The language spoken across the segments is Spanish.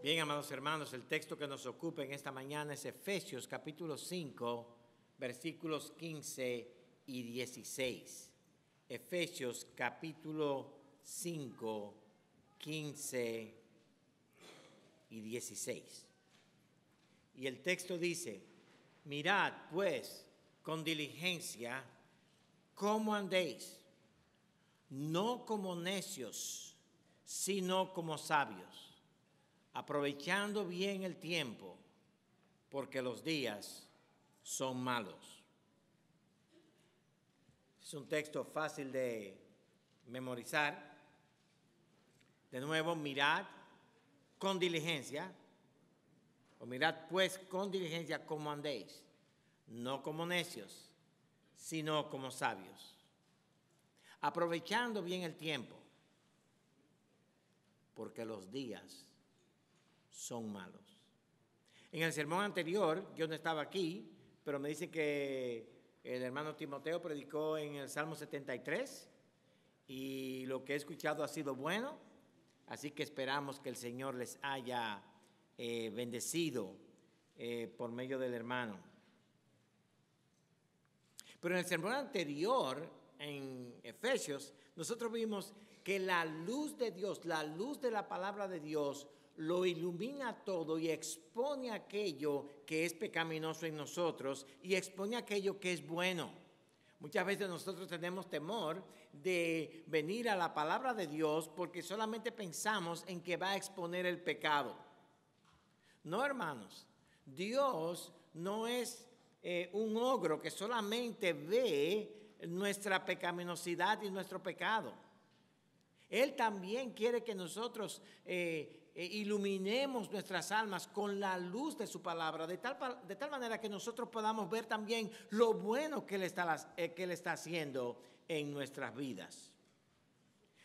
Bien, amados hermanos, el texto que nos ocupa en esta mañana es Efesios capítulo 5, versículos 15 y 16. Efesios capítulo 5, 15 y 16. Y el texto dice: mirad pues con diligencia cómo andéis, no como necios, sino como sabios, aprovechando bien el tiempo, porque los días son malos. Es un texto fácil de memorizar. De nuevo, mirad con diligencia, o mirad pues con diligencia cómo andéis, no como necios, sino como sabios, aprovechando bien el tiempo, porque los días son malos. En el sermón anterior, yo no estaba aquí, pero me dice que el hermano Timoteo predicó en el Salmo 73 y lo que he escuchado ha sido bueno, así que esperamos que el Señor les haya bendecido por medio del hermano. Pero en el sermón anterior, en Efesios, nosotros vimos que la luz de Dios, la luz de la palabra de Dios, lo ilumina todo y expone aquello que es pecaminoso en nosotros y expone aquello que es bueno. Muchas veces nosotros tenemos temor de venir a la palabra de Dios porque solamente pensamos en que va a exponer el pecado. No, hermanos, Dios no es un ogro que solamente ve nuestra pecaminosidad y nuestro pecado. Él también quiere que nosotros iluminemos nuestras almas con la luz de su palabra, de tal manera que nosotros podamos ver también lo bueno que Él está haciendo en nuestras vidas.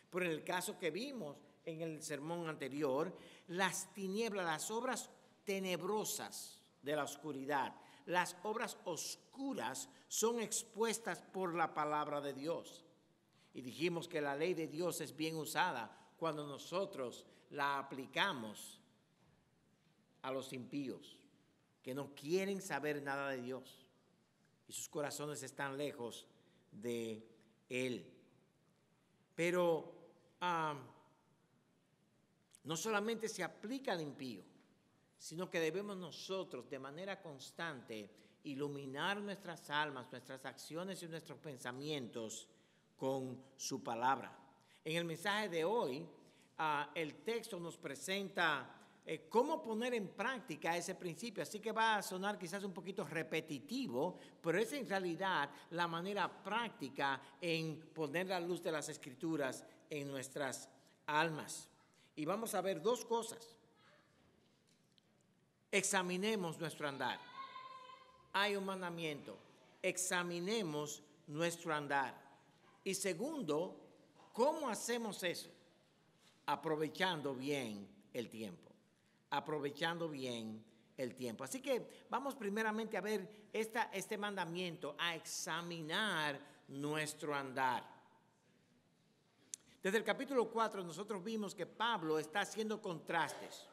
Por el caso que vimos en el sermón anterior, las tinieblas, las obras tenebrosas de la oscuridad, las obras oscuras son expuestas por la palabra de Dios. Y dijimos que la ley de Dios es bien usada cuando nosotros la aplicamos a los impíos, que no quieren saber nada de Dios y sus corazones están lejos de Él. Pero no solamente se aplica al impío, sino que debemos nosotros de manera constante iluminar nuestras almas, nuestras acciones y nuestros pensamientos con su palabra. En el mensaje de hoy, el texto nos presenta cómo poner en práctica ese principio, así que va a sonar quizás un poquito repetitivo, pero es en realidad la manera práctica en poner la luz de las Escrituras en nuestras almas. Y vamos a ver dos cosas. Examinemos nuestro andar. Hay un mandamiento: examinemos nuestro andar. Y segundo, ¿cómo hacemos eso? Aprovechando bien el tiempo. Aprovechando bien el tiempo. Así que vamos primeramente a ver este mandamiento, a examinar nuestro andar. Desde el capítulo 4 nosotros vimos que Pablo está haciendo contrastes.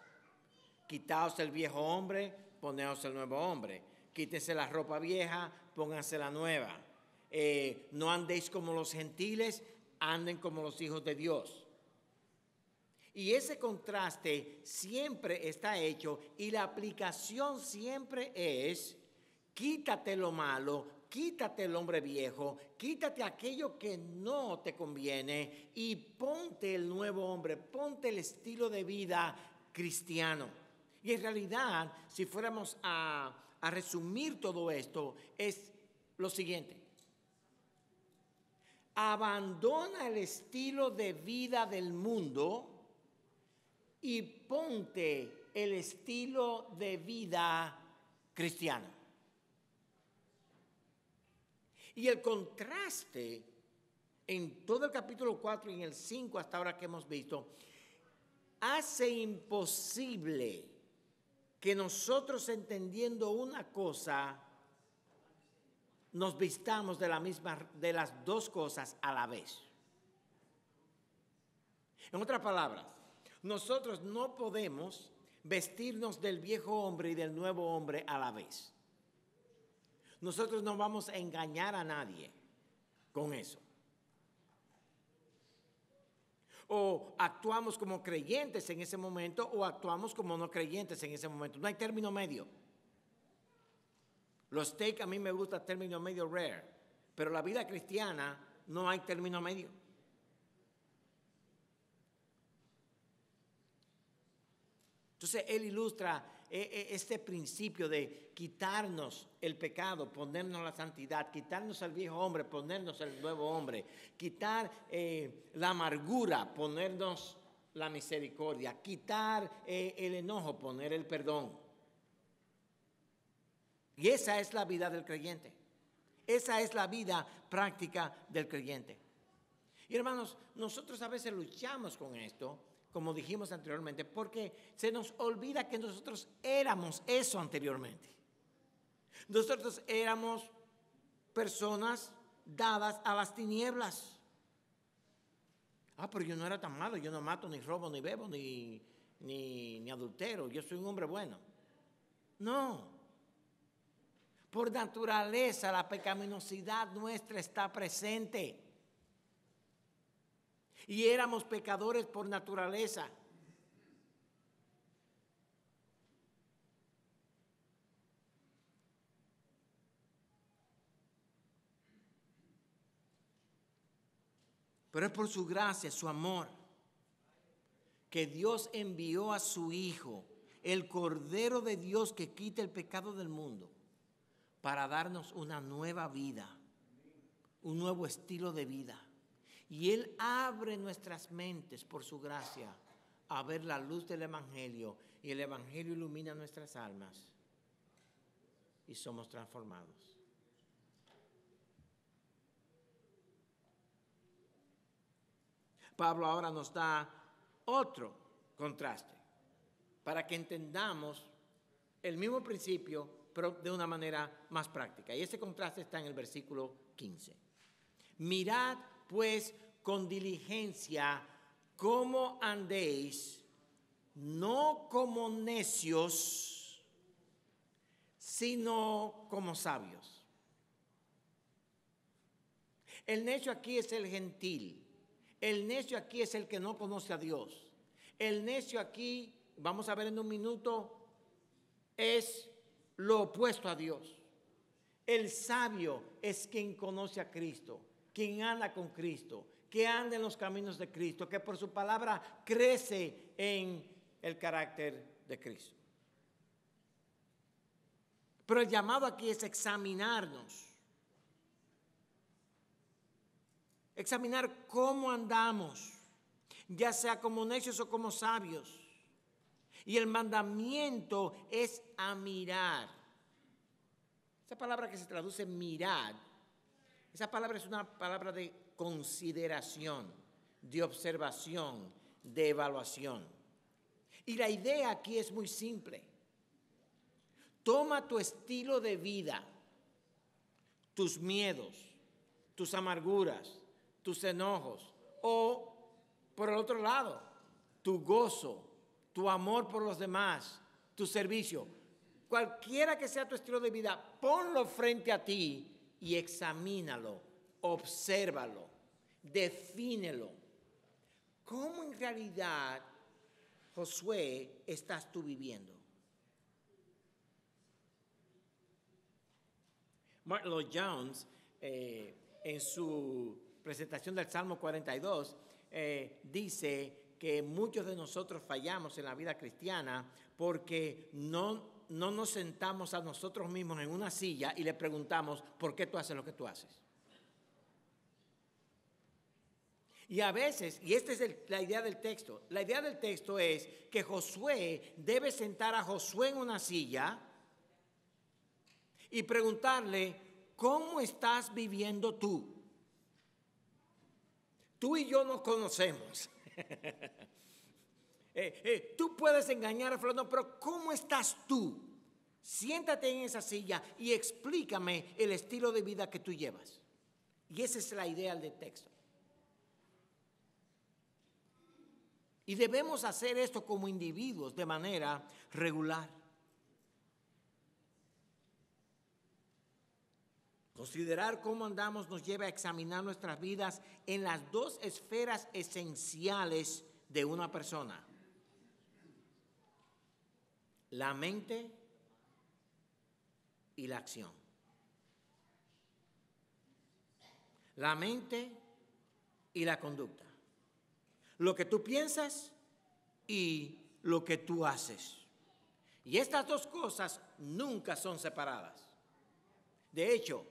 Quitaos el viejo hombre, poneos el nuevo hombre. Quítense la ropa vieja, pónganse la nueva. No andéis como los gentiles, anden como los hijos de Dios. Y ese contraste siempre está hecho y la aplicación siempre es: quítate lo malo, quítate el hombre viejo, quítate aquello que no te conviene y ponte el nuevo hombre, ponte el estilo de vida cristiano. Y en realidad, si fuéramos a resumir todo esto, es lo siguiente: abandona el estilo de vida del mundo y ponte el estilo de vida cristiano. Y el contraste en todo el capítulo 4 y en el 5 hasta ahora que hemos visto, hace imposible que nosotros, entendiendo una cosa, nos vistamos de las dos cosas a la vez. En otras palabras, nosotros no podemos vestirnos del viejo hombre y del nuevo hombre a la vez. Nosotros no vamos a engañar a nadie con eso. O actuamos como creyentes en ese momento o actuamos como no creyentes en ese momento. No hay término medio. Los steak a mí me gusta término medio rare, pero la vida cristiana no hay término medio. Entonces él ilustra este principio de quitarnos el pecado, ponernos la santidad, quitarnos al viejo hombre, ponernos el nuevo hombre, quitar la amargura, ponernos la misericordia, quitar el enojo, poner el perdón. Y esa es la vida del creyente. Esa es la vida práctica del creyente. Y hermanos, nosotros a veces luchamos con esto, como dijimos anteriormente, porque se nos olvida que nosotros éramos eso anteriormente. Nosotros éramos personas dadas a las tinieblas. Pero yo no era tan malo, yo no mato, ni robo, ni bebo, ni adultero, yo soy un hombre bueno. No. Por naturaleza, la pecaminosidad nuestra está presente. Y éramos pecadores por naturaleza. Pero es por su gracia, su amor, que Dios envió a su Hijo, el Cordero de Dios que quita el pecado del mundo, para darnos una nueva vida, un nuevo estilo de vida. Y Él abre nuestras mentes por su gracia a ver la luz del Evangelio. Y el Evangelio ilumina nuestras almas y somos transformados. Pablo ahora nos da otro contraste para que entendamos el mismo principio, pero de una manera más práctica. Y ese contraste está en el versículo 15. Mirad pues con diligencia cómo andéis, no como necios, sino como sabios. El necio aquí es el gentil. El necio aquí es el que no conoce a Dios. El necio aquí, vamos a ver en un minuto, es lo opuesto a Dios. El sabio es quien conoce a Cristo, quien anda con Cristo, que anda en los caminos de Cristo, que por su palabra crece en el carácter de Cristo. Pero el llamado aquí es examinarnos. Examinar cómo andamos, ya sea como necios o como sabios. Y el mandamiento es a mirar. Esa palabra que se traduce mirar, esa palabra es una palabra de consideración, de observación, de evaluación. Y la idea aquí es muy simple. Toma tu estilo de vida, tus miedos, tus amarguras, tus enojos, o por el otro lado, tu gozo, tu amor por los demás, tu servicio. Cualquiera que sea tu estilo de vida, ponlo frente a ti y examínalo, obsérvalo, defínelo. ¿Cómo en realidad, Josué, estás tú viviendo? Martin Lloyd Jones, en su presentación del Salmo 42, dice que muchos de nosotros fallamos en la vida cristiana porque no nos sentamos a nosotros mismos en una silla y le preguntamos, ¿por qué tú haces lo que tú haces? Y a veces, y esta es la idea del texto, la idea del texto es que Josué debe sentar a Josué en una silla y preguntarle, ¿cómo estás viviendo tú? Tú y yo nos conocemos. Tú puedes engañar a fulano, pero ¿cómo estás tú? Siéntate en esa silla y explícame el estilo de vida que tú llevas. Y esa es la idea del texto. Y debemos hacer esto como individuos de manera regular. Considerar cómo andamos nos lleva a examinar nuestras vidas en las dos esferas esenciales de una persona: la mente y la acción. La mente y la conducta. Lo que tú piensas y lo que tú haces. Y estas dos cosas nunca son separadas. De hecho,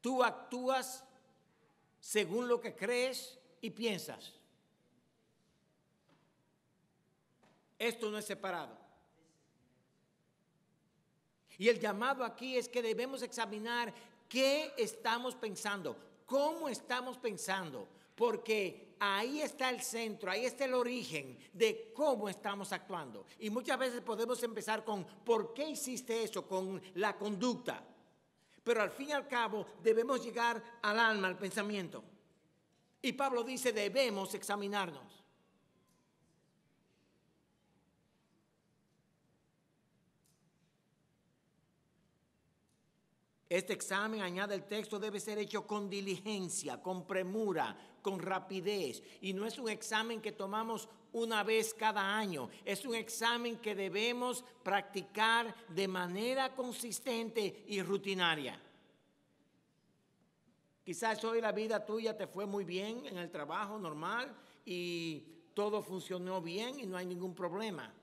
tú actúas según lo que crees y piensas. Esto no es separado. Y el llamado aquí es que debemos examinar qué estamos pensando, cómo estamos pensando, porque ahí está el centro, ahí está el origen de cómo estamos actuando. Y muchas veces podemos empezar con ¿por qué hiciste eso? Con la conducta. Pero al fin y al cabo debemos llegar al alma, al pensamiento. Y Pablo dice, debemos examinarnos. Este examen, añade el texto, debe ser hecho con diligencia, con premura, con rapidez. Y no es un examen que tomamos una vez cada año. Es un examen que debemos practicar de manera consistente y rutinaria. Quizás hoy la vida tuya te fue muy bien en el trabajo normal y todo funcionó bien y no hay ningún problema.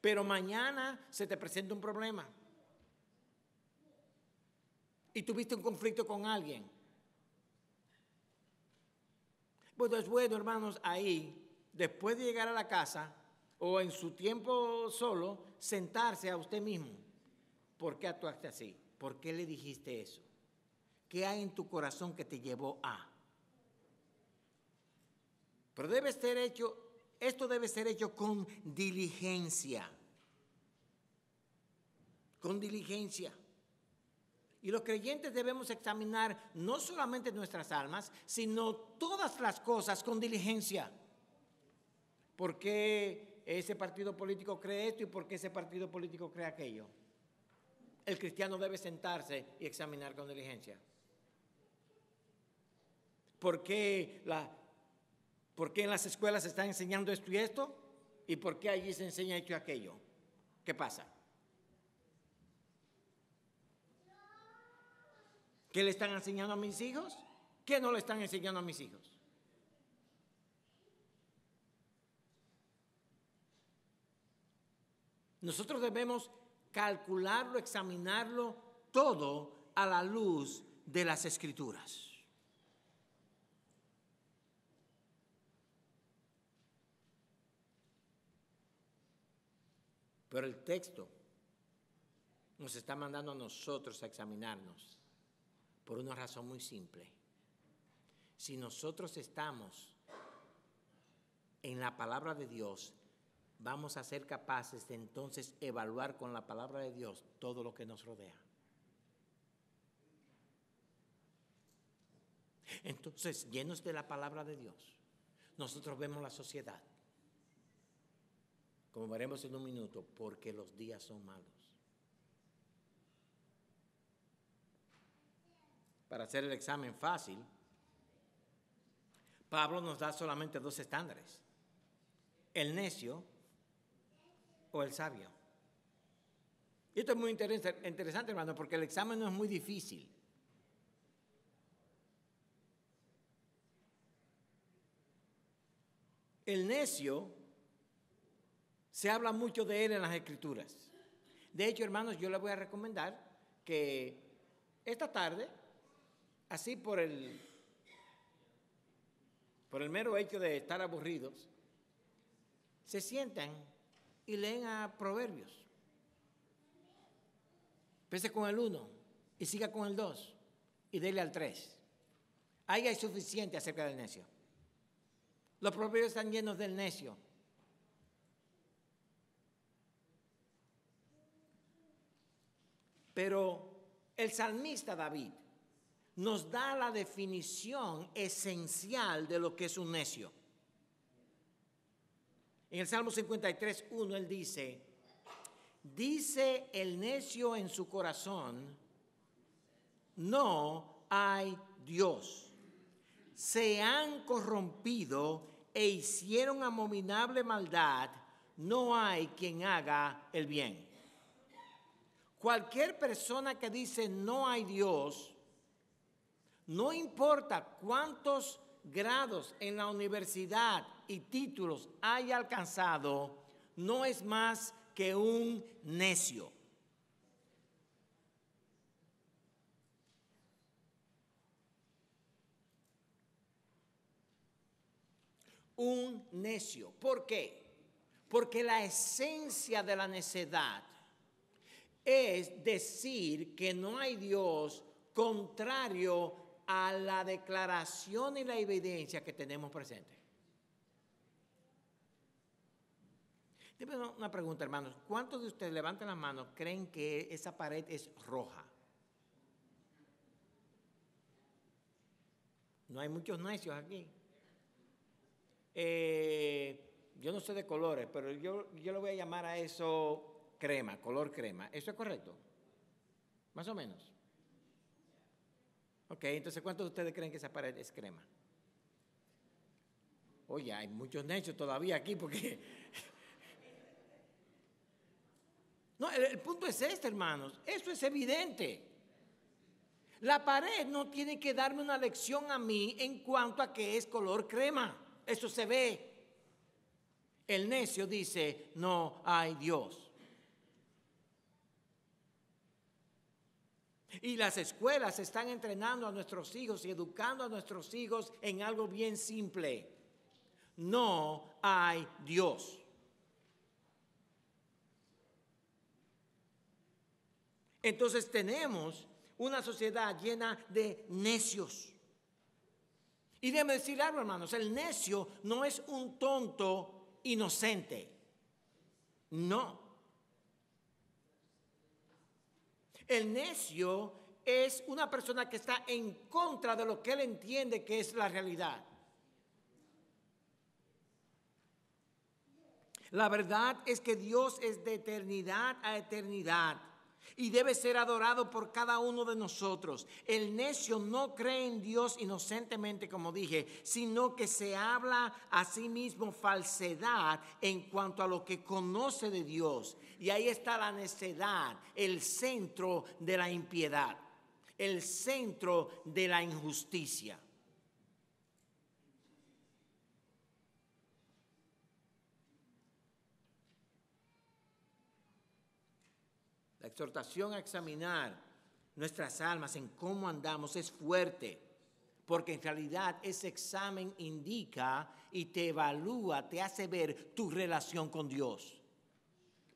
Pero mañana se te presenta un problema. Y tuviste un conflicto con alguien. Bueno, es bueno, hermanos, ahí, después de llegar a la casa o en su tiempo solo, sentarse a usted mismo. ¿Por qué actuaste así? ¿Por qué le dijiste eso? ¿Qué hay en tu corazón que te llevó a? Pero esto debe ser hecho con diligencia. Con diligencia. Y los creyentes debemos examinar no solamente nuestras almas, sino todas las cosas con diligencia. ¿Por qué ese partido político cree esto y por qué ese partido político cree aquello? El cristiano debe sentarse y examinar con diligencia. ¿Por qué en las escuelas se están enseñando esto y esto? ¿Y por qué allí se enseña esto y aquello? ¿Qué pasa? ¿Qué le están enseñando a mis hijos? ¿Qué no le están enseñando a mis hijos? Nosotros debemos calcularlo, examinarlo todo a la luz de las Escrituras. Pero el texto nos está mandando a nosotros a examinarnos por una razón muy simple. Si nosotros estamos en la palabra de Dios, vamos a ser capaces de entonces evaluar con la palabra de Dios todo lo que nos rodea. Entonces, llenos de la palabra de Dios, nosotros vemos la sociedad, como veremos en un minuto, porque los días son malos. Para hacer el examen fácil, Pablo nos da solamente dos estándares: el necio o el sabio. Y esto es muy interesante, hermano, porque el examen no es muy difícil. El necio, se habla mucho de él en las Escrituras. De hecho, hermanos, yo les voy a recomendar que esta tarde, así por el mero hecho de estar aburridos, se sientan y leen a Proverbios. Empiece con el 1 y siga con el 2 y dele al 3. Ahí hay suficiente acerca del necio. Los proverbios están llenos del necio. Pero el salmista David nos da la definición esencial de lo que es un necio. En el Salmo 53:1 él dice el necio en su corazón, no hay Dios. Se han corrompido e hicieron abominable maldad, no hay quien haga el bien. Cualquier persona que dice no hay Dios, no importa cuántos grados en la universidad y títulos haya alcanzado, no es más que un necio. Un necio. ¿Por qué? Porque la esencia de la necedad es decir que no hay Dios, contrario a la declaración y la evidencia que tenemos presente. Dime una pregunta, hermanos. ¿Cuántos de ustedes, levanten la mano, creen que esa pared es roja? No hay muchos necios aquí. Yo no sé de colores, pero yo le voy a llamar a eso crema, color crema. ¿Eso es correcto? Más o menos. Ok, entonces ¿cuántos de ustedes creen que esa pared es crema? Oye, hay muchos necios todavía aquí porque... No, el punto es este, hermanos. Eso es evidente. La pared no tiene que darme una lección a mí en cuanto a que es color crema. Eso se ve. El necio dice, no hay Dios. Y las escuelas están entrenando a nuestros hijos y educando a nuestros hijos en algo bien simple. No hay Dios. Entonces tenemos una sociedad llena de necios. Y déjeme decir algo, hermanos, el necio no es un tonto inocente. No. El necio es una persona que está en contra de lo que él entiende que es la realidad. La verdad es que Dios es de eternidad a eternidad y debe ser adorado por cada uno de nosotros. El necio no cree en Dios inocentemente, como dije, sino que se habla a sí mismo falsedad en cuanto a lo que conoce de Dios. Y ahí está la necedad, el centro de la impiedad, el centro de la injusticia. La exhortación a examinar nuestras almas en cómo andamos es fuerte, porque en realidad ese examen indica y te evalúa, te hace ver tu relación con Dios.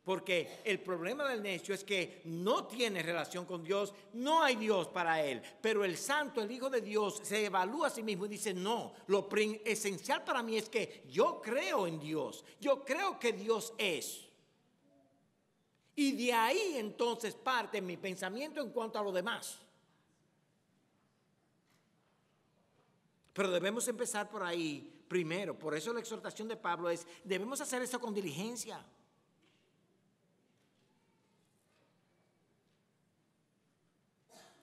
Porque el problema del necio es que no tiene relación con Dios, no hay Dios para él. Pero el santo, el Hijo de Dios, se evalúa a sí mismo y dice, no, lo esencial para mí es que yo creo en Dios, yo creo que Dios es. Y de ahí entonces parte mi pensamiento en cuanto a lo demás. Pero debemos empezar por ahí primero. Por eso la exhortación de Pablo es, debemos hacer eso con diligencia.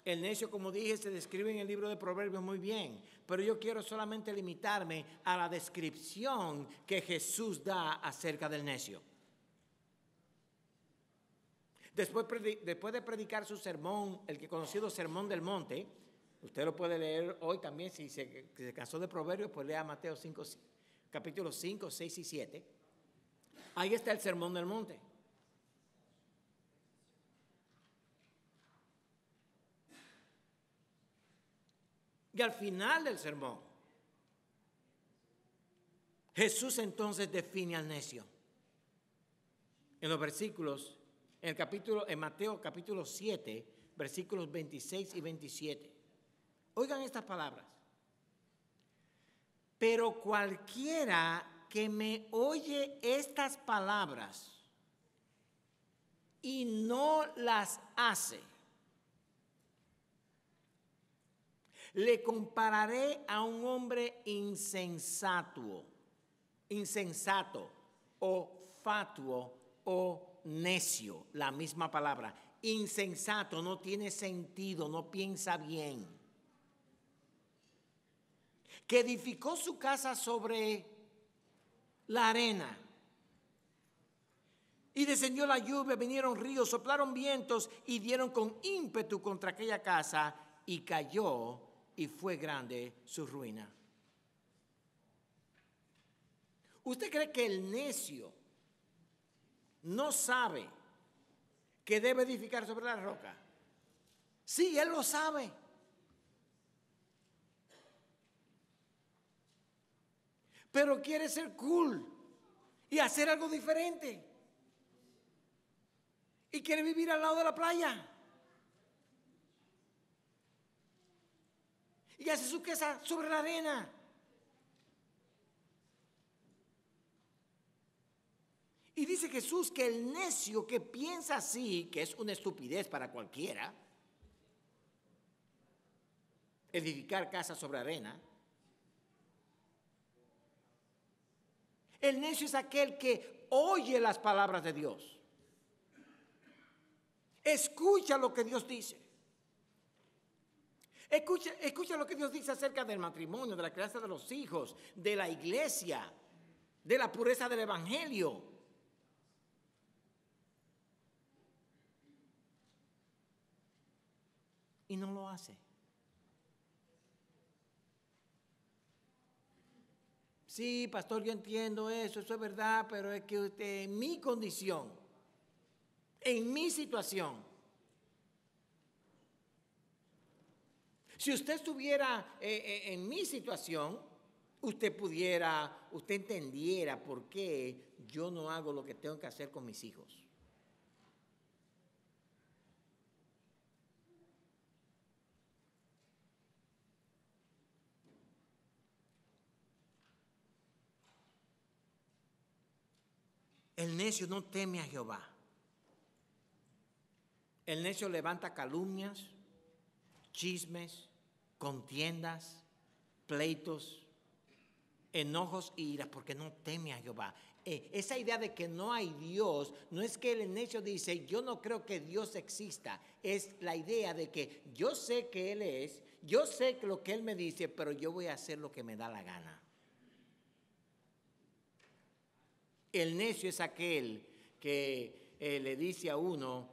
El necio, como dije, se describe en el libro de Proverbios muy bien, pero yo quiero solamente limitarme a la descripción que Jesús da acerca del necio. Después de predicar su sermón, el que conocido Sermón del Monte, usted lo puede leer hoy también, si se cansó de Proverbios, pues lea Mateo 5, capítulos 5, 6 y 7. Ahí está el Sermón del Monte. Y al final del sermón, Jesús entonces define al necio. En los versículos, en Mateo capítulo 7, versículos 26 y 27. Oigan estas palabras. Pero cualquiera que me oye estas palabras y no las hace, Le compararé a un hombre insensato o fatuo o necio, la misma palabra. Insensato, no tiene sentido, no piensa bien. Que edificó su casa sobre la arena. Y descendió la lluvia, vinieron ríos, soplaron vientos y dieron con ímpetu contra aquella casa y cayó y fue grande su ruina. ¿Usted cree que el necio no sabe que debe edificar sobre la roca? Sí, él lo sabe. Pero quiere ser cool y hacer algo diferente. Y quiere vivir al lado de la playa. Y hace su casa sobre la arena. Y dice Jesús que el necio que piensa así, que es una estupidez para cualquiera, edificar casa sobre arena. El necio es aquel que oye las palabras de Dios. Escucha lo que Dios dice. Escucha lo que Dios dice acerca del matrimonio, de la crianza de los hijos, de la iglesia, de la pureza del evangelio. Y no lo hace. Sí, pastor, yo entiendo eso es verdad, pero es que usted, en mi condición, en mi situación, si usted estuviera en mi situación, usted entendiera por qué yo no hago lo que tengo que hacer con mis hijos. El necio no teme a Jehová. El necio levanta calumnias, chismes, contiendas, pleitos, enojos e iras, porque no teme a Jehová. Esa idea de que no hay Dios, no es que el necio dice, yo no creo que Dios exista. Es la idea de que yo sé que Él es, yo sé lo que Él me dice, pero yo voy a hacer lo que me da la gana. El necio es aquel que le dice a uno,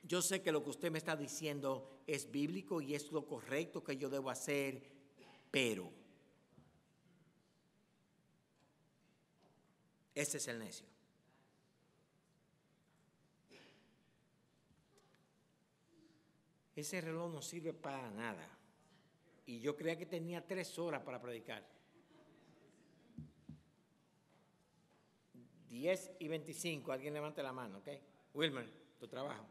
yo sé que lo que usted me está diciendo es bíblico y es lo correcto que yo debo hacer, pero ese es el necio. Ese reloj no sirve para nada. Y yo creía que tenía 3 horas para predicar. 10:25, alguien levante la mano, ¿ok? Wilmer, tu trabajo.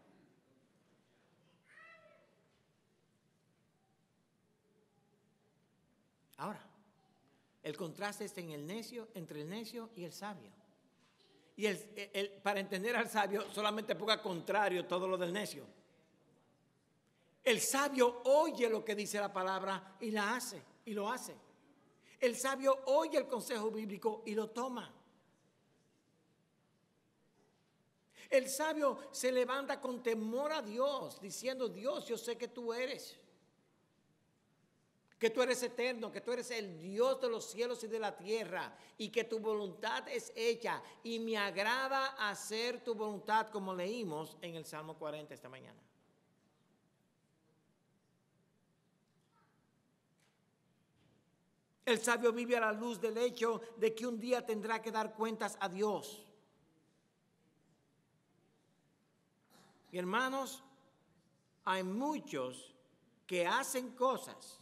Ahora, el contraste está en el necio, entre el necio y el sabio. Y para entender al sabio, solamente ponga contrario todo lo del necio. El sabio oye lo que dice la palabra y la hace, y lo hace. El sabio oye el consejo bíblico y lo toma. El sabio se levanta con temor a Dios, diciendo, Dios, yo sé que tú eres eterno, que tú eres el Dios de los cielos y de la tierra, y que tu voluntad es hecha, y me agrada hacer tu voluntad, como leímos en el Salmo 40 esta mañana. El sabio vive a la luz del hecho de que un día tendrá que dar cuentas a Dios. Y hermanos, hay muchos que hacen cosas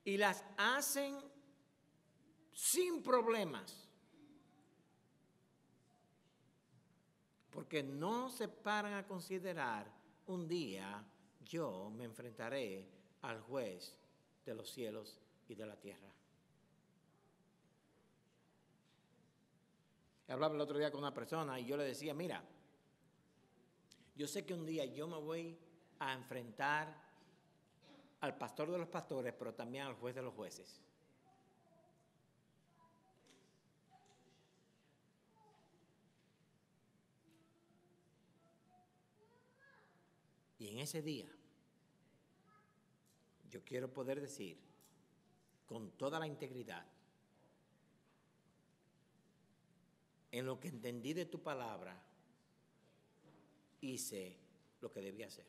y las hacen sin problemas, porque no se paran a considerar, un día yo me enfrentaré al juez de los cielos y de la tierra. Hablaba el otro día con una persona y yo le decía, mira, yo sé que un día yo me voy a enfrentar al pastor de los pastores, pero también al juez de los jueces. Y en ese día, yo quiero poder decir con toda la integridad, en lo que entendí de tu palabra, hice lo que debía hacer.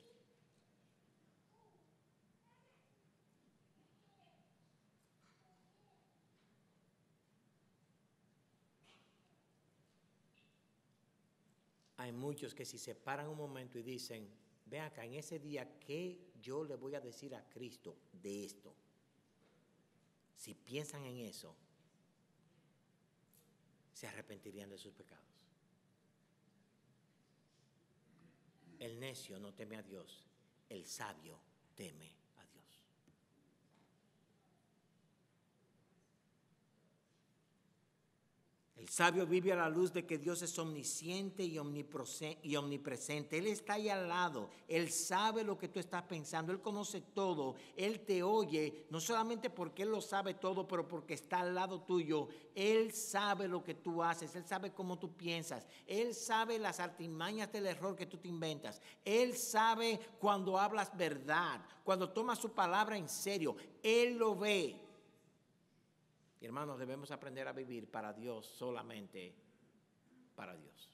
Hay muchos que si se paran un momento y dicen, ven acá, en ese día, ¿qué yo le voy a decir a Cristo de esto? Si piensan en eso, se arrepentirían de sus pecados. El necio no teme a Dios, el sabio teme a Dios. El sabio vive a la luz de que Dios es omnisciente y omnipresente. Él está ahí al lado. Él sabe lo que tú estás pensando. Él conoce todo. Él te oye, no solamente porque Él lo sabe todo, pero porque está al lado tuyo. Él sabe lo que tú haces. Él sabe cómo tú piensas. Él sabe las artimañas del error que tú te inventas. Él sabe cuando hablas verdad, cuando tomas su palabra en serio. Él lo ve. Y hermanos, debemos aprender a vivir para Dios, solamente para Dios.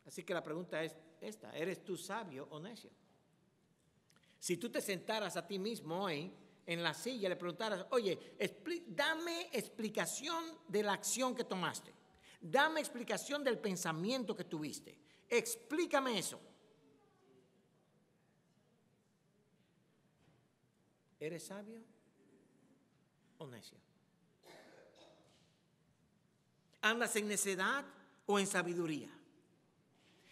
Así que la pregunta es esta: ¿eres tú sabio o necio? Si tú te sentaras a ti mismo hoy en la silla y le preguntaras, oye, dame explicación de la acción que tomaste. Dame explicación del pensamiento que tuviste. Explícame eso. ¿Eres sabio o necio? ¿Andas en necedad o en sabiduría?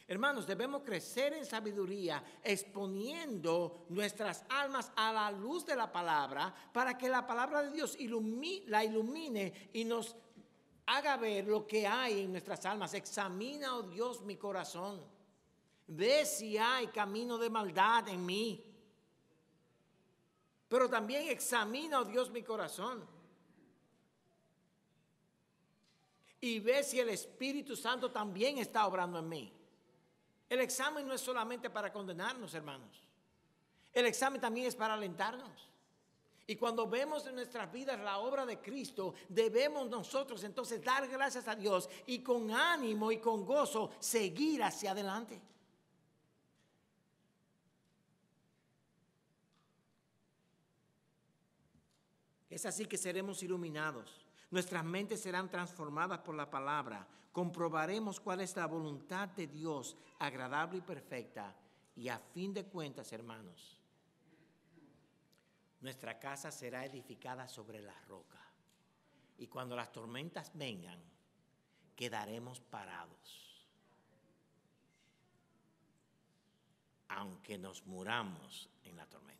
Hermanos, debemos crecer en sabiduría exponiendo nuestras almas a la luz de la palabra para que la palabra de Dios la ilumine y nos haga ver lo que hay en nuestras almas. Examina, oh Dios, mi corazón. Ve si hay camino de maldad en mí. Pero también examina, oh Dios, mi corazón. Y ve si el Espíritu Santo también está obrando en mí. El examen no es solamente para condenarnos, hermanos. El examen también es para alentarnos. Y cuando vemos en nuestras vidas la obra de Cristo, debemos nosotros entonces dar gracias a Dios y con ánimo y con gozo seguir hacia adelante. Es así que seremos iluminados. Nuestras mentes serán transformadas por la palabra. Comprobaremos cuál es la voluntad de Dios, agradable y perfecta. Y a fin de cuentas, hermanos, nuestra casa será edificada sobre la roca. Y cuando las tormentas vengan, quedaremos parados. Aunque nos muramos en la tormenta.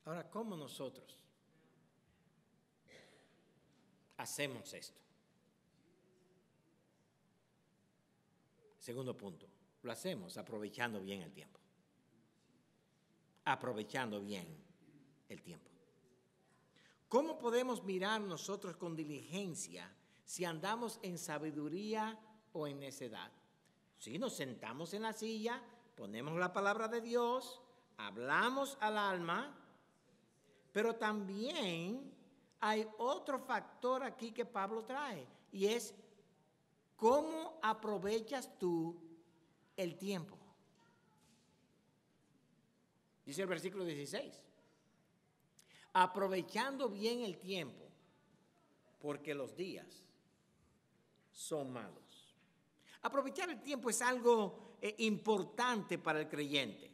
Ahora, ¿cómo nosotros hacemos esto? Segundo punto, lo hacemos aprovechando bien el tiempo. Aprovechando bien el tiempo. ¿Cómo podemos mirar nosotros con diligencia si andamos en sabiduría o en necedad? Si nos sentamos en la silla, ponemos la palabra de Dios, hablamos al alma, pero también hay otro factor aquí que Pablo trae, y es cómo aprovechas tú el tiempo. Dice el versículo 16, aprovechando bien el tiempo, porque los días son malos. Aprovechar el tiempo es algo importante para el creyente.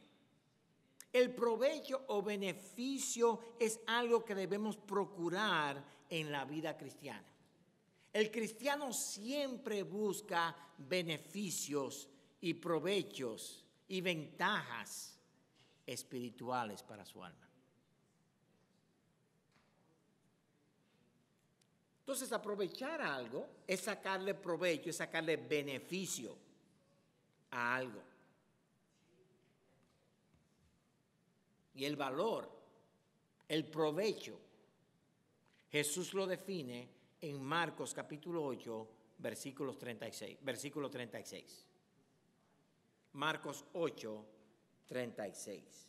El provecho o beneficio es algo que debemos procurar en la vida cristiana. El cristiano siempre busca beneficios y provechos y ventajas espirituales para su alma. Entonces, aprovechar algo es sacarle provecho, es sacarle beneficio a algo. Y el valor, el provecho, Jesús lo define en Marcos capítulo 8, versículo 36. Marcos 8, 36.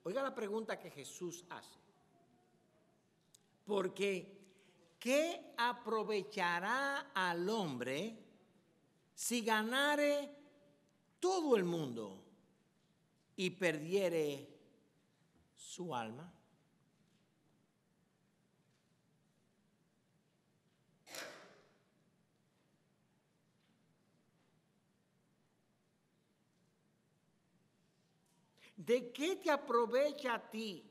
Oiga la pregunta que Jesús hace. Porque, ¿qué aprovechará al hombre si ganare todo el mundo y perdiere su alma? ¿De qué te aprovecha a ti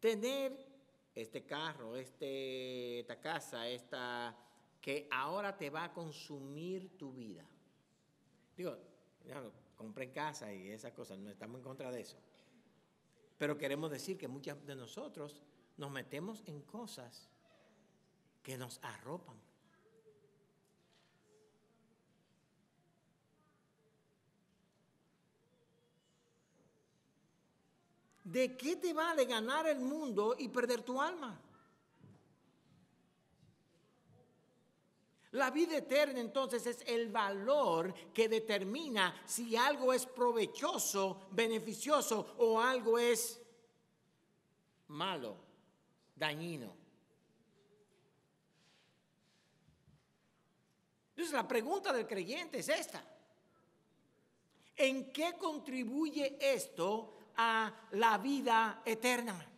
tener este carro, esta casa, que ahora te va a consumir tu vida? Digo, compren casa y esas cosas, no estamos en contra de eso. Pero queremos decir que muchos de nosotros nos metemos en cosas que nos arropan. ¿De qué te vale ganar el mundo y perder tu alma? La vida eterna entonces es el valor que determina si algo es provechoso, beneficioso o algo es malo, dañino. Entonces la pregunta del creyente es esta: ¿en qué contribuye esto a la vida eterna?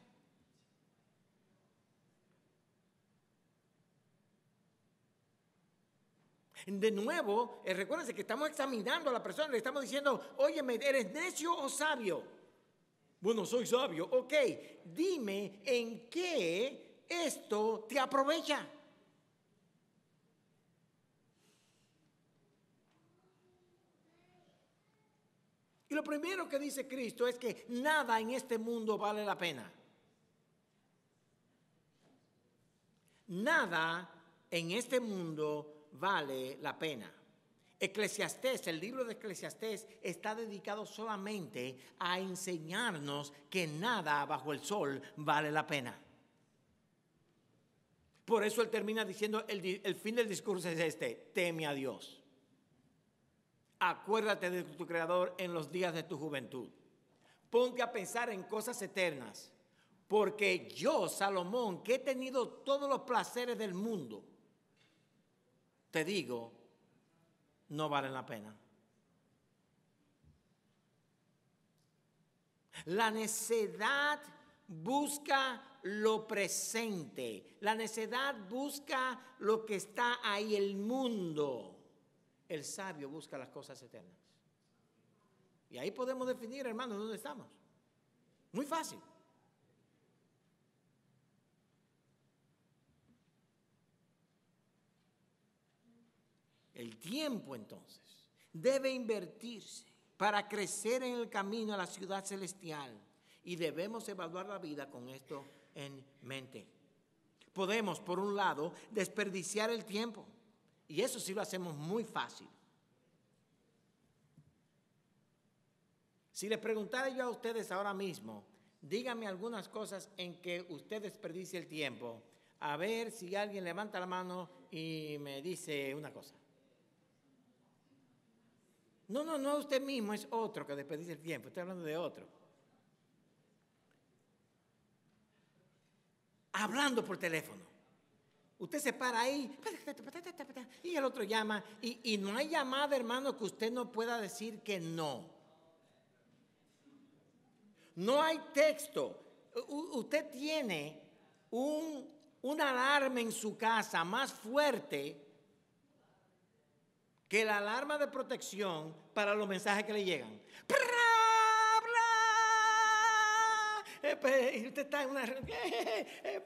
De nuevo, recuérdense que estamos examinando a la persona, le estamos diciendo, óyeme, ¿eres necio o sabio? Bueno, soy sabio. Ok, dime en qué esto te aprovecha. Y lo primero que dice Cristo es que nada en este mundo vale la pena. Nada en este mundo vale la pena. Eclesiastés, el libro de Eclesiastés está dedicado solamente a enseñarnos que nada bajo el sol vale la pena. Por eso él termina diciendo, el fin del discurso es este: teme a Dios. Acuérdate de tu Creador en los días de tu juventud. Ponte a pensar en cosas eternas, porque yo, Salomón, que he tenido todos los placeres del mundo, te digo, no valen la pena. La necedad busca lo presente. La necedad busca lo que está ahí, el mundo. El sabio busca las cosas eternas. Y ahí podemos definir, hermanos, dónde estamos. Muy fácil. El tiempo, entonces, debe invertirse para crecer en el camino a la ciudad celestial. Y debemos evaluar la vida con esto en mente. Podemos, por un lado, desperdiciar el tiempo. Y eso sí lo hacemos muy fácil. Si les preguntara yo a ustedes ahora mismo, díganme algunas cosas en que usted desperdicie el tiempo. A ver si alguien levanta la mano y me dice una cosa. No usted mismo, es otro que desperdicia el tiempo. Estoy hablando de otro. Hablando por teléfono. Usted se para ahí y el otro llama. Y no hay llamada, hermano, que usted no pueda decir que no. No hay texto. Usted tiene una alarma en su casa más fuerte que la alarma de protección para los mensajes que le llegan. Y usted está en una reunión.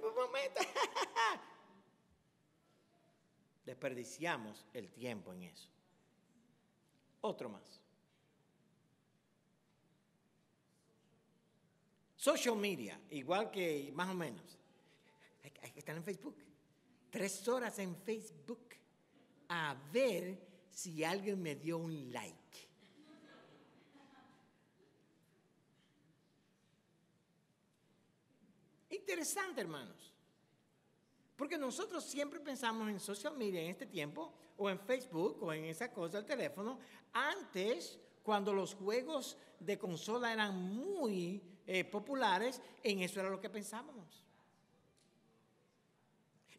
Un momento. Desperdiciamos el tiempo en eso. Otro más. Social media, igual que más o menos. Hay que estar en Facebook. 3 horas en Facebook a ver si alguien me dio un like. Interesante, hermanos. Porque nosotros siempre pensamos en social media en este tiempo, o en Facebook, o en esa cosa del teléfono. Antes, cuando los juegos de consola eran muy populares, en eso era lo que pensábamos.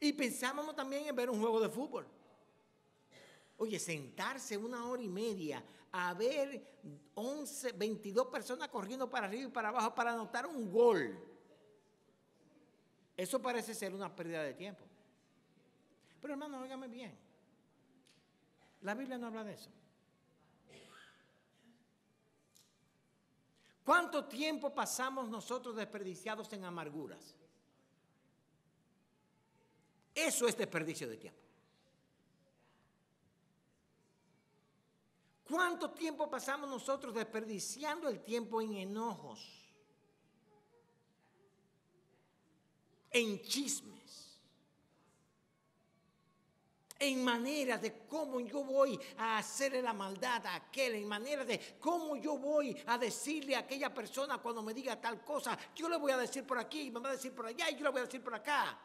Y pensábamos también en ver un juego de fútbol. Oye, sentarse 1 hora y media a ver 22 personas corriendo para arriba y para abajo para anotar un gol. Eso parece ser una pérdida de tiempo. Pero hermano, óigame bien. La Biblia no habla de eso. ¿Cuánto tiempo pasamos nosotros desperdiciados en amarguras? Eso es desperdicio de tiempo. ¿Cuánto tiempo pasamos nosotros desperdiciando el tiempo en enojos, en chismes, en maneras de cómo yo voy a hacerle la maldad a aquel, en maneras de cómo yo voy a decirle a aquella persona cuando me diga tal cosa, yo le voy a decir por aquí, me va a decir por allá y yo le voy a decir por acá?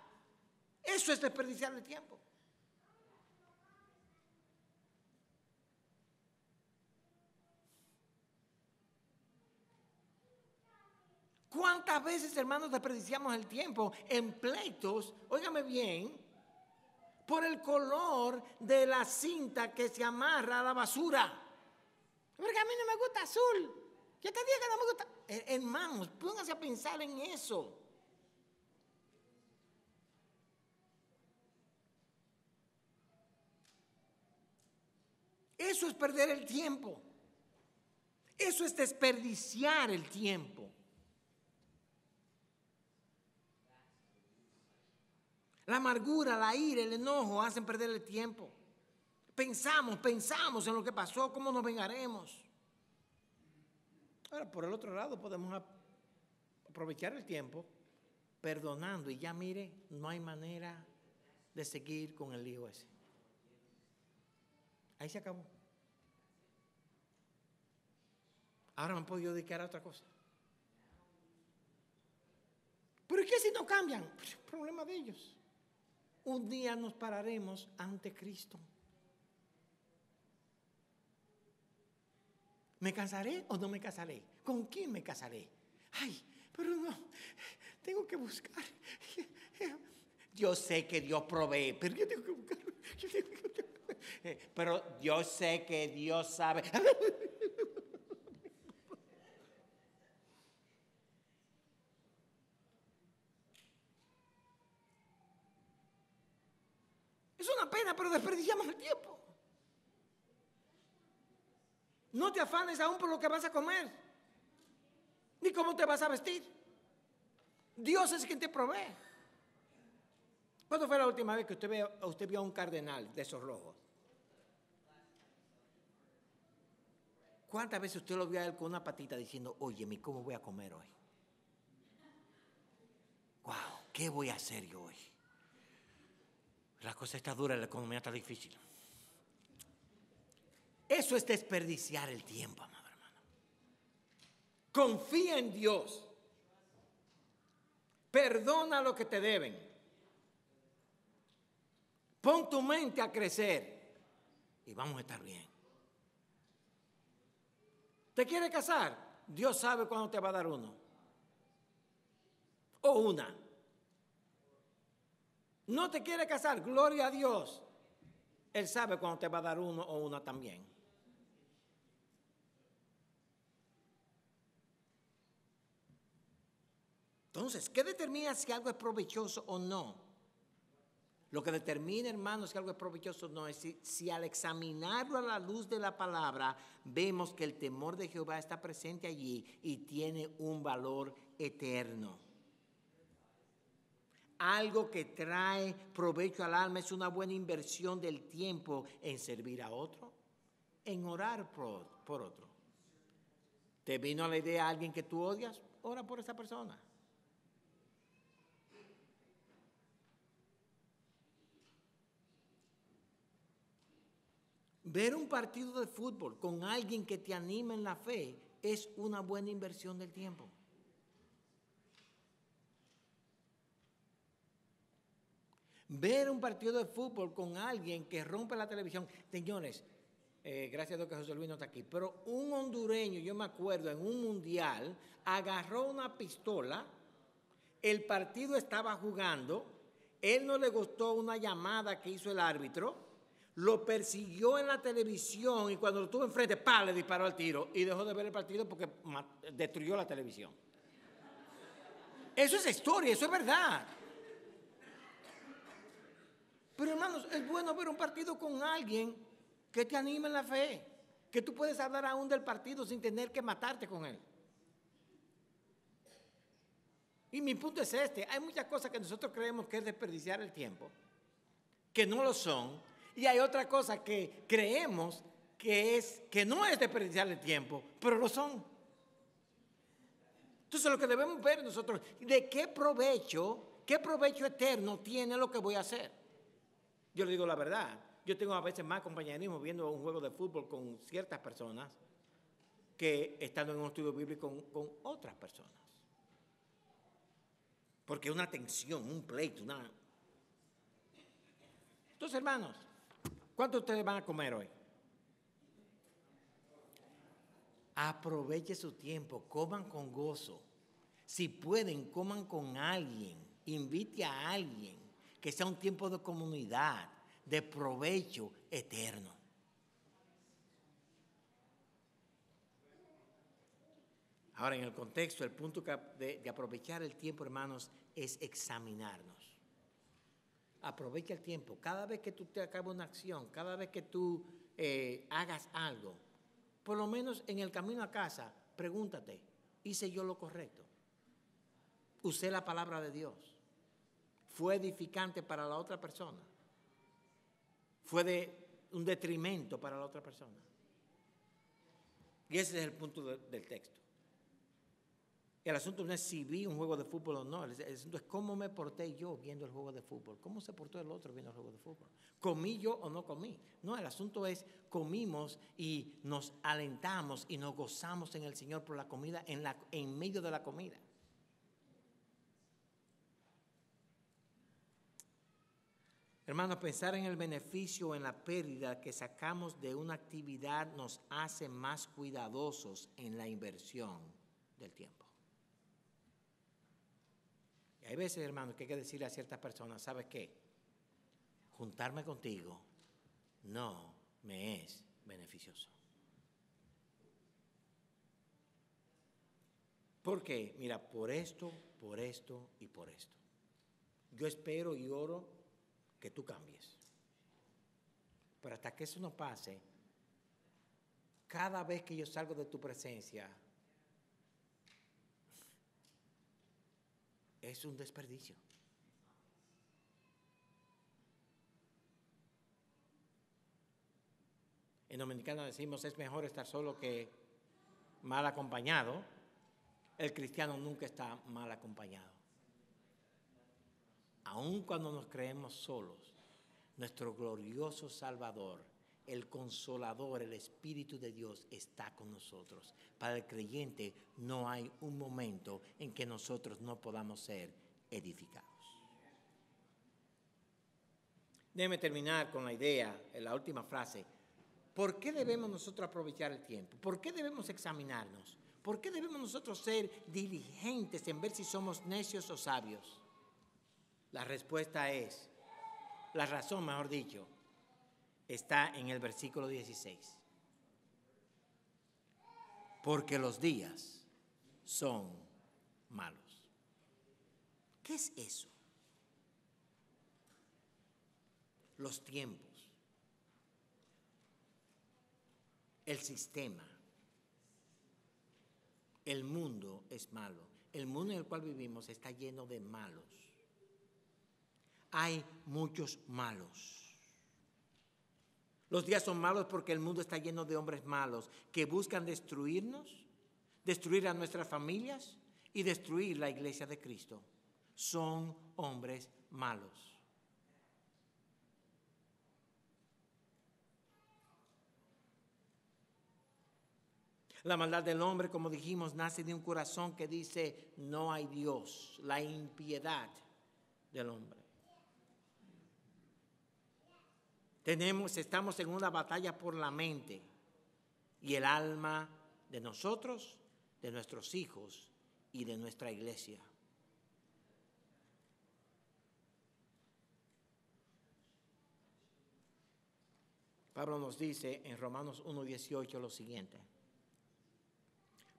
Eso es desperdiciar el tiempo. ¿Cuántas veces, hermanos, desperdiciamos el tiempo en pleitos, óigame bien, por el color de la cinta que se amarra a la basura? Porque a mí no me gusta azul. Yo te digo que no me gusta. Hermanos, pónganse a pensar en eso. Eso es perder el tiempo. Eso es desperdiciar el tiempo. La amargura, la ira, el enojo hacen perder el tiempo. Pensamos en lo que pasó, cómo nos vengaremos. Ahora, por el otro lado, podemos aprovechar el tiempo perdonando y ya mire, no hay manera de seguir con el lío ese. Ahí se acabó. Ahora me puedo dedicar a otra cosa. ¿Pero qué si no cambian? Pues es problema de ellos. Un día nos pararemos ante Cristo. ¿Me casaré o no me casaré? ¿Con quién me casaré? Ay, pero no, tengo que buscar. Yo sé que Dios provee, pero yo tengo que buscar. Pero yo sé que Dios sabe. Es una pena, pero desperdiciamos el tiempo. No te afanes aún por lo que vas a comer, ni cómo te vas a vestir. Dios es quien te provee. ¿Cuándo fue la última vez que usted vio a un cardenal de esos rojos? ¿Cuántas veces usted lo vio a él con una patita diciendo, óyeme, ¿cómo voy a comer hoy? Wow, ¿qué voy a hacer yo hoy? La cosa está dura, la economía está difícil. Eso es desperdiciar el tiempo, amado hermano. Confía en Dios. Perdona lo que te deben. Pon tu mente a crecer y vamos a estar bien. ¿Te quieres casar? Dios sabe cuándo te va a dar uno. O una. ¿No te quieres casar? Gloria a Dios. Él sabe cuándo te va a dar uno o una también. Entonces, ¿qué determina si algo es provechoso o no? Lo que determina, hermanos, si algo es provechoso o no es si al examinarlo a la luz de la palabra vemos que el temor de Jehová está presente allí y tiene un valor eterno. Algo que trae provecho al alma es una buena inversión del tiempo en servir a otro, en orar por otro. ¿Te vino a la idea alguien que tú odias? ora por esa persona. Ver un partido de fútbol con alguien que te anime en la fe es una buena inversión del tiempo. Ver un partido de fútbol con alguien que rompe la televisión. Señores, gracias a Dios que José Luis no está aquí, pero un hondureño, yo me acuerdo, en un mundial, agarró una pistola, el partido estaba jugando, él no le gustó una llamada que hizo el árbitro, lo persiguió en la televisión y cuando lo tuvo enfrente, ¡pah!, le disparó al tiro y dejó de ver el partido porque destruyó la televisión. Eso es historia, eso es verdad. Pero hermanos, es bueno ver un partido con alguien que te anime en la fe, que tú puedes hablar aún del partido sin tener que matarte con él. Y mi punto es este, hay muchas cosas que nosotros creemos que es desperdiciar el tiempo, que no lo son, y hay otras cosas que creemos que no es desperdiciar el tiempo, pero lo son. Entonces lo que debemos ver nosotros, de qué provecho eterno tiene lo que voy a hacer. Yo le digo la verdad, yo tengo a veces más compañerismo viendo un juego de fútbol con ciertas personas que estando en un estudio bíblico con otras personas. Porque una tensión, un pleito, una... Entonces, hermanos, ¿cuánto ustedes van a comer hoy? Aproveche su tiempo, coman con gozo. Si pueden, coman con alguien, invite a alguien, que sea un tiempo de comunidad, de provecho eterno. Ahora, en el contexto, el punto de aprovechar el tiempo, hermanos, es examinarnos. Aprovecha el tiempo. Cada vez que tú te acabas una acción, cada vez que tú hagas algo, por lo menos en el camino a casa, pregúntate, ¿hice yo lo correcto? ¿Usé la palabra de Dios? ¿Fue edificante para la otra persona? ¿Fue de un detrimento para la otra persona? Y ese es el punto del texto. El asunto no es si vi un juego de fútbol o no, el asunto es cómo me porté yo viendo el juego de fútbol, cómo se portó el otro viendo el juego de fútbol. ¿Comí yo o no comí? No, el asunto es comimos y nos alentamos y nos gozamos en el Señor por la comida, en medio de la comida. Hermanos, pensar en el beneficio o en la pérdida que sacamos de una actividad nos hace más cuidadosos en la inversión del tiempo. Y hay veces, hermanos, que hay que decirle a ciertas personas, ¿sabes qué? Juntarme contigo no me es beneficioso. ¿Por qué? Mira, por esto y por esto. Yo espero y oro que tú cambies. Pero hasta que eso no pase, cada vez que yo salgo de tu presencia, es un desperdicio. En dominicano decimos, es mejor estar solo que mal acompañado. El cristiano nunca está mal acompañado. Aun cuando nos creemos solos, nuestro glorioso Salvador, el Consolador, el Espíritu de Dios está con nosotros. Para el creyente no hay un momento en que nosotros no podamos ser edificados. Déjeme terminar con la idea, en la última frase. ¿Por qué debemos nosotros aprovechar el tiempo? ¿Por qué debemos examinarnos? ¿Por qué debemos nosotros ser diligentes en ver si somos necios o sabios? La respuesta es, la razón, mejor dicho, está en el versículo 16. Porque los días son malos. ¿Qué es eso? Los tiempos, el sistema, el mundo es malo. El mundo en el cual vivimos está lleno de malos. Hay muchos malos. Los días son malos porque el mundo está lleno de hombres malos que buscan destruirnos, destruir a nuestras familias y destruir la iglesia de Cristo. Son hombres malos. La maldad del hombre, como dijimos, nace de un corazón que dice no hay Dios, la impiedad del hombre. Estamos en una batalla por la mente y el alma de nosotros, de nuestros hijos y de nuestra iglesia. Pablo nos dice en Romanos 1:18 lo siguiente: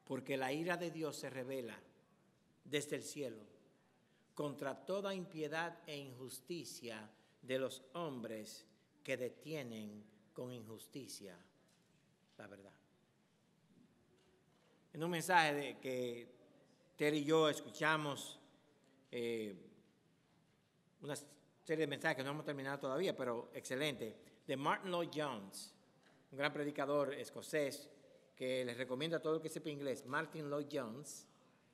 porque la ira de Dios se revela desde el cielo contra toda impiedad e injusticia de los hombres que detienen con injusticia la verdad. En un mensaje que Terry y yo escuchamos, una serie de mensajes que no hemos terminado todavía, pero excelente, de Martin Lloyd-Jones, un gran predicador escocés que les recomiendo a todo el que sepa inglés, Martin Lloyd-Jones,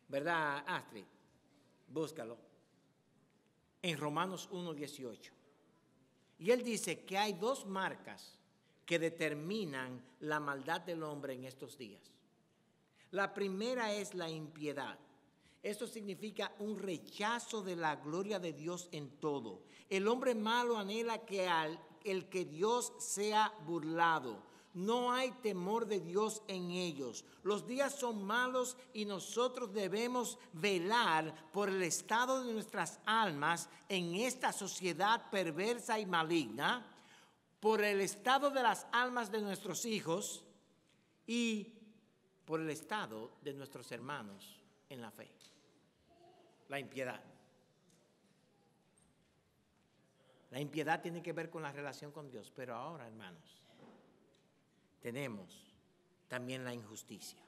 ¿verdad, Astrid? Búscalo. En Romanos 1:18. Y él dice que hay dos marcas que determinan la maldad del hombre en estos días. La primera es la impiedad. Esto significa un rechazo de la gloria de Dios en todo. El hombre malo anhela que el que Dios sea burlado. No hay temor de Dios en ellos. Los días son malos y nosotros debemos velar por el estado de nuestras almas en esta sociedad perversa y maligna, por el estado de las almas de nuestros hijos y por el estado de nuestros hermanos en la fe. La impiedad. La impiedad tiene que ver con la relación con Dios, pero ahora, hermanos, tenemos también la injusticia,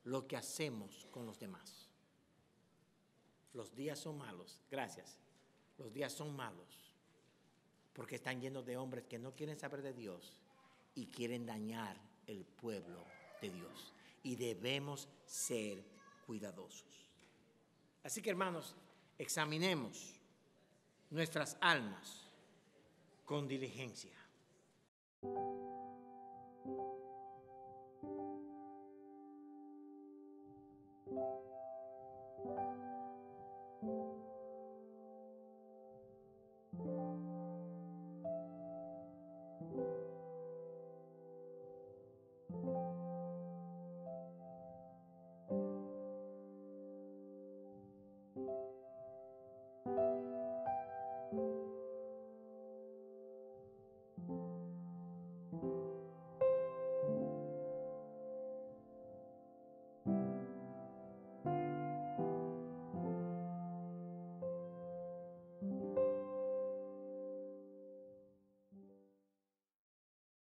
lo que hacemos con los demás. Los días son malos, gracias. Los días son malos porque están llenos de hombres que no quieren saber de Dios y quieren dañar el pueblo de Dios. Y debemos ser cuidadosos. Así que, hermanos, examinemos nuestras almas con diligencia.